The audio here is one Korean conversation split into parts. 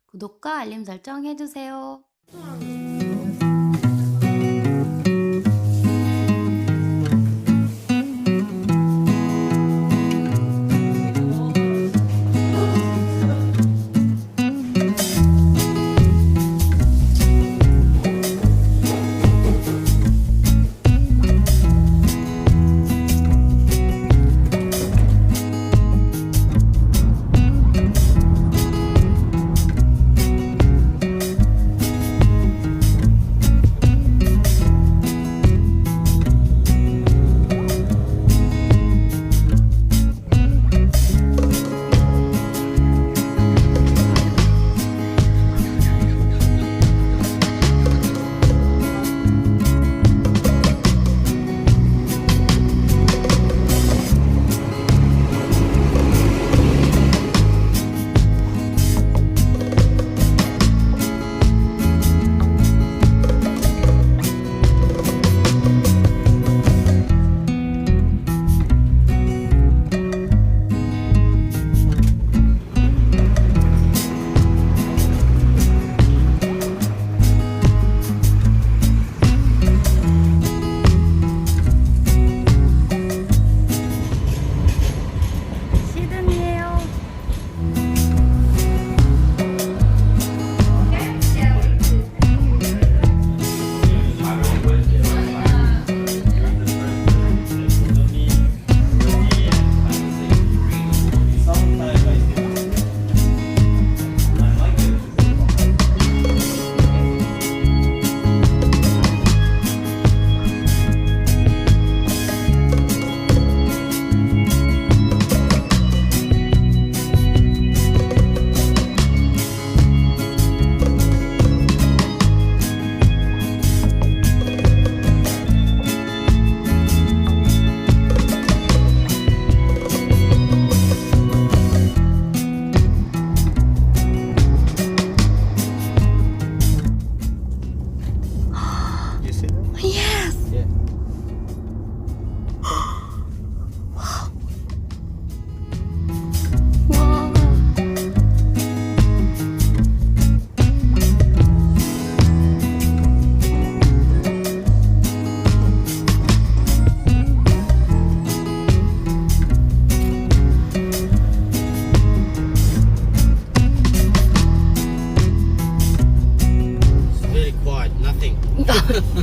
구독과 알림 설정 해주세요.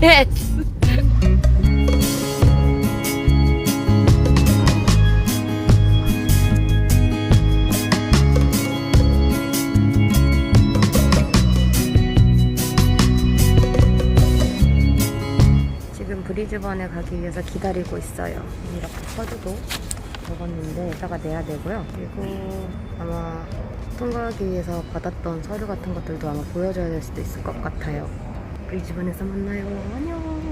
Yes. 지금 브리즈번에 가기 위해서 기다리고 있어요. 이렇게 서류도 적었는데 이따가 내야 되고요. 그리고 아마 통과하기 위해서 받았던 서류 같은 것들도 아마 보여줘야 될 수도 있을 것 같아요. 브리즈번에서 만나요. 안녕.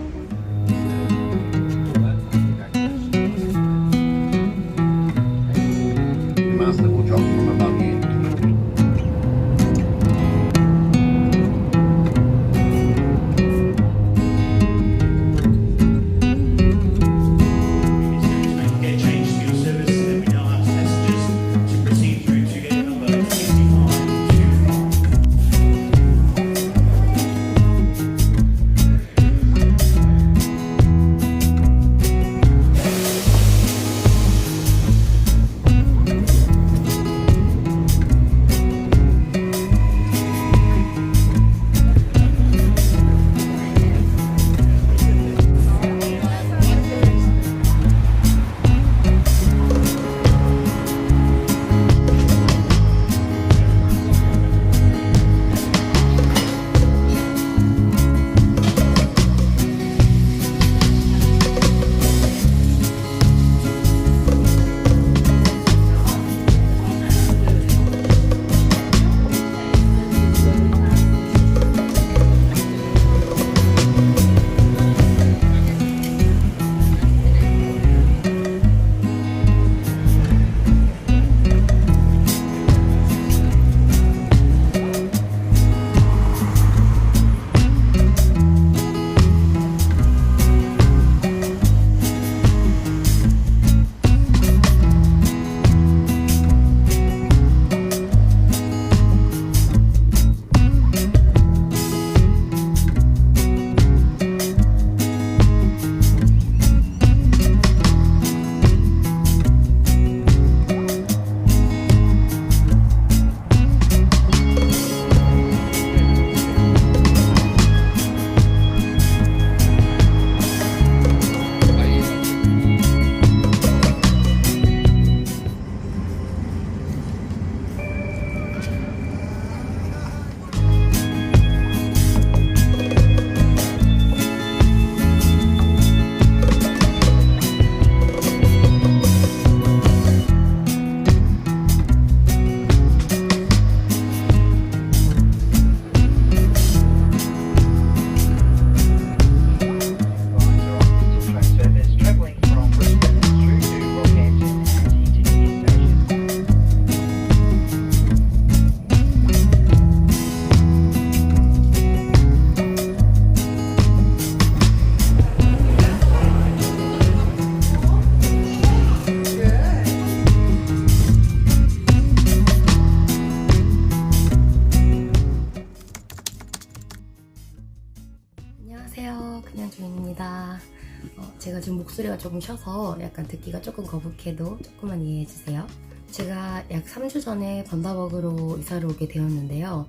지금 목소리가 조금 쉬어서 약간 듣기가 조금 거북해도 조금만 이해해주세요. 제가 약 3주 전에 번다버그로 이사를 오게 되었는데요.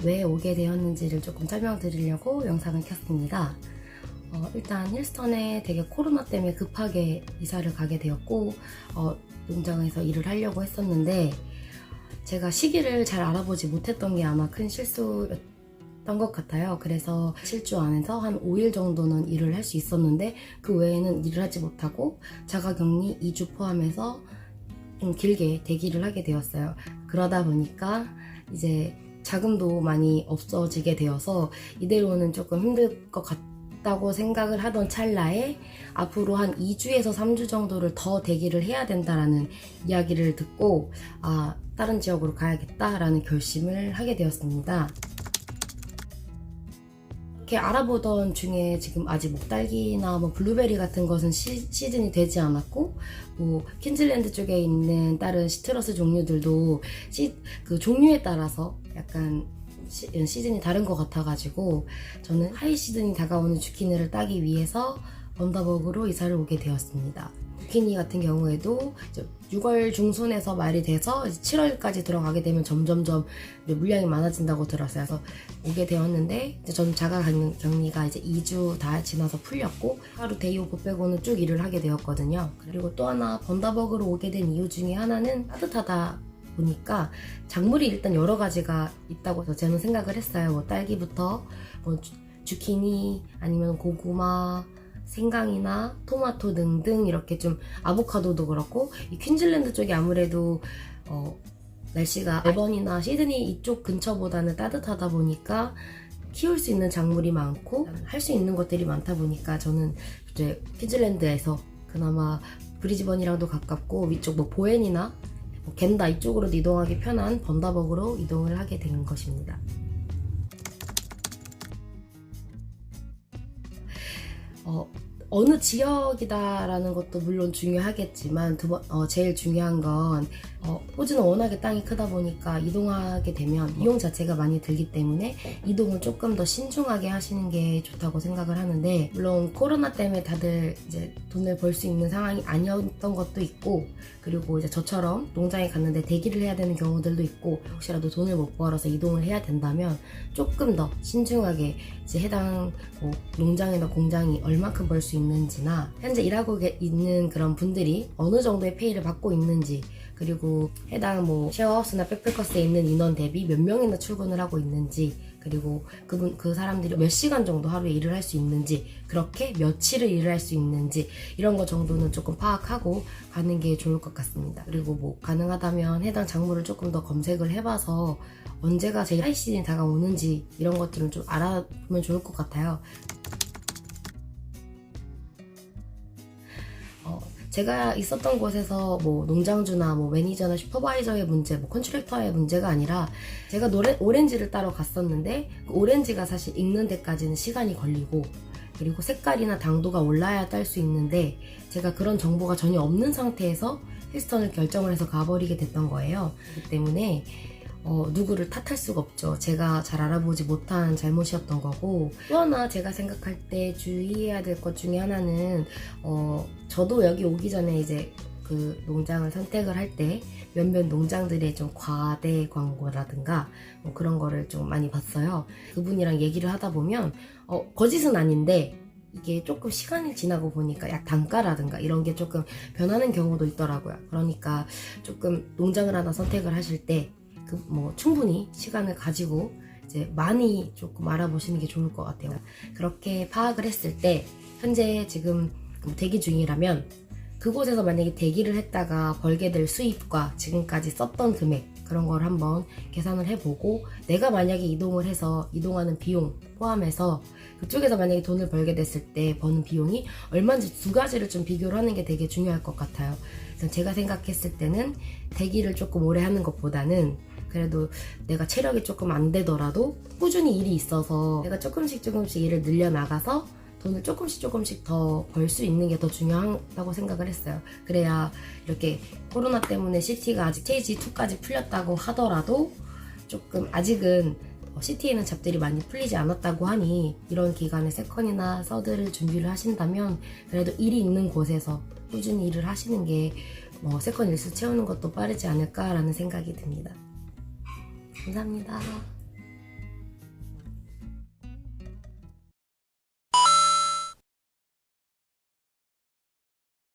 왜 오게 되었는지를 조금 설명드리려고 영상을 켰습니다. 일단 힐스턴에 되게 코로나 때문에 급하게 이사를 가게 되었고 농장에서 일을 하려고 했었는데 제가 시기를 잘 알아보지 못했던 게 아마 큰 실수였던 것 같아요. 그래서 7주 안에서 한 5일 정도는 일을 할 수 있었는데 그 외에는 일을 하지 못하고 자가격리 2주 포함해서 좀 길게 대기를 하게 되었어요. 그러다 보니까 이제 자금도 많이 없어지게 되어서 이대로는 조금 힘들 것 같다고 생각을 하던 찰나에 앞으로 한 2주에서 3주 정도를 더 대기를 해야 된다라는 이야기를 듣고 다른 지역으로 가야겠다라는 결심을 하게 되었습니다. 이렇게 알아보던 중에 지금 아직 목달기나 블루베리 같은 것은 시즌이 되지 않았고 퀸즐랜드 쪽에 있는 다른 시트러스 종류들도 그 종류에 따라서 약간 시즌이 다른 것 같아가지고 저는 하이 시즌이 다가오는 주키니를 따기 위해서 번다버그로 이사를 오게 되었습니다. 주키니 같은 경우에도 6월 중순에서 말이 돼서 7월까지 들어가게 되면 점점점 물량이 많아진다고 들었어요. 그래서 오게 되었는데 저는 자가격리가 이제 2주 다 지나서 풀렸고 하루 데이 오프 빼고는 쭉 일을 하게 되었거든요. 그리고 또 하나 번다버그로 오게 된 이유 중에 하나는 따뜻하다 보니까 작물이 일단 여러 가지가 있다고 저는 생각을 했어요. 딸기부터 주키니 아니면 고구마, 생강이나 토마토 등등 이렇게 좀 아보카도도 그렇고 이 퀸즐랜드 쪽이 아무래도 날씨가 멜번이나 시드니 이쪽 근처보다는 따뜻하다 보니까 키울 수 있는 작물이 많고 할 수 있는 것들이 많다 보니까 저는 이제 퀸즐랜드에서 그나마 브리즈번이랑도 가깝고 위쪽 보엔이나 겐다 이쪽으로 이동하기 편한 번다버그로 이동을 하게 된 것입니다. 어느 지역이다라는 것도 물론 중요하겠지만 제일 중요한 건 호주는 워낙에 땅이 크다 보니까 이동하게 되면 비용 자체가 많이 들기 때문에 이동을 조금 더 신중하게 하시는 게 좋다고 생각을 하는데 물론 코로나 때문에 다들 이제 돈을 벌 수 있는 상황이 아니었던 것도 있고 그리고 이제 저처럼 농장에 갔는데 대기를 해야 되는 경우들도 있고 혹시라도 돈을 못 벌어서 이동을 해야 된다면 조금 더 신중하게 이제 해당 농장이나 공장이 얼마큼 벌 수 있는지나 현재 일하고 있는 그런 분들이 어느 정도의 페이를 받고 있는지 그리고 해당 쉐어하우스나 백패커스에 있는 인원 대비 몇 명이나 출근을 하고 있는지 그리고 그 사람들이 몇 시간 정도 하루에 일을 할 수 있는지 그렇게 며칠을 일을 할 수 있는지 이런 거 정도는 조금 파악하고 가는 게 좋을 것 같습니다. 그리고 가능하다면 해당 작물을 조금 더 검색을 해봐서 언제가 제일 하이 시즌이 다가오는지 이런 것들은 좀 알아보면 좋을 것 같아요. 제가 있었던 곳에서 농장주나 매니저나 슈퍼바이저의 문제, 컨트랙터의 문제가 아니라 제가 오렌지를 따러 갔었는데 그 오렌지가 사실 익는 데까지는 시간이 걸리고 그리고 색깔이나 당도가 올라야 딸 수 있는데 제가 그런 정보가 전혀 없는 상태에서 힐스턴을 결정을 해서 가버리게 됐던 거예요. 그렇기 때문에 누구를 탓할 수가 없죠. 제가 잘 알아보지 못한 잘못이었던 거고 또 하나 제가 생각할 때 주의해야 될 것 중에 하나는 저도 여기 오기 전에 이제 그 농장을 선택을 할 때 몇몇 농장들의 좀 과대 광고라든가 그런 거를 좀 많이 봤어요. 그분이랑 얘기를 하다 보면 거짓은 아닌데 이게 조금 시간이 지나고 보니까 약 단가라든가 이런 게 조금 변하는 경우도 있더라고요. 그러니까 조금 농장을 하나 선택을 하실 때 충분히 시간을 가지고 이제 많이 조금 알아보시는 게 좋을 것 같아요. 그렇게 파악을 했을 때 현재 지금 대기 중이라면 그곳에서 만약에 대기를 했다가 벌게 될 수입과 지금까지 썼던 금액 그런 걸 한번 계산을 해보고 내가 만약에 이동을 해서 이동하는 비용 포함해서 그쪽에서 만약에 돈을 벌게 됐을 때 버는 비용이 얼마인지 두 가지를 좀 비교를 하는 게 되게 중요할 것 같아요. 그래서 제가 생각했을 때는 대기를 조금 오래 하는 것보다는 그래도 내가 체력이 조금 안 되더라도 꾸준히 일이 있어서 내가 조금씩 일을 늘려나가서 돈을 조금씩 더 벌 수 있는 게 더 중요하다고 생각을 했어요. 그래야 이렇게 코로나 때문에 시티가 아직 스테이지 2까지 풀렸다고 하더라도 조금 아직은 CT에는 잡들이 많이 풀리지 않았다고 하니 이런 기간에 세컨이나 서드를 준비를 하신다면 그래도 일이 있는 곳에서 꾸준히 일을 하시는 게 세컨 일수 채우는 것도 빠르지 않을까라는 생각이 듭니다. 감사합니다.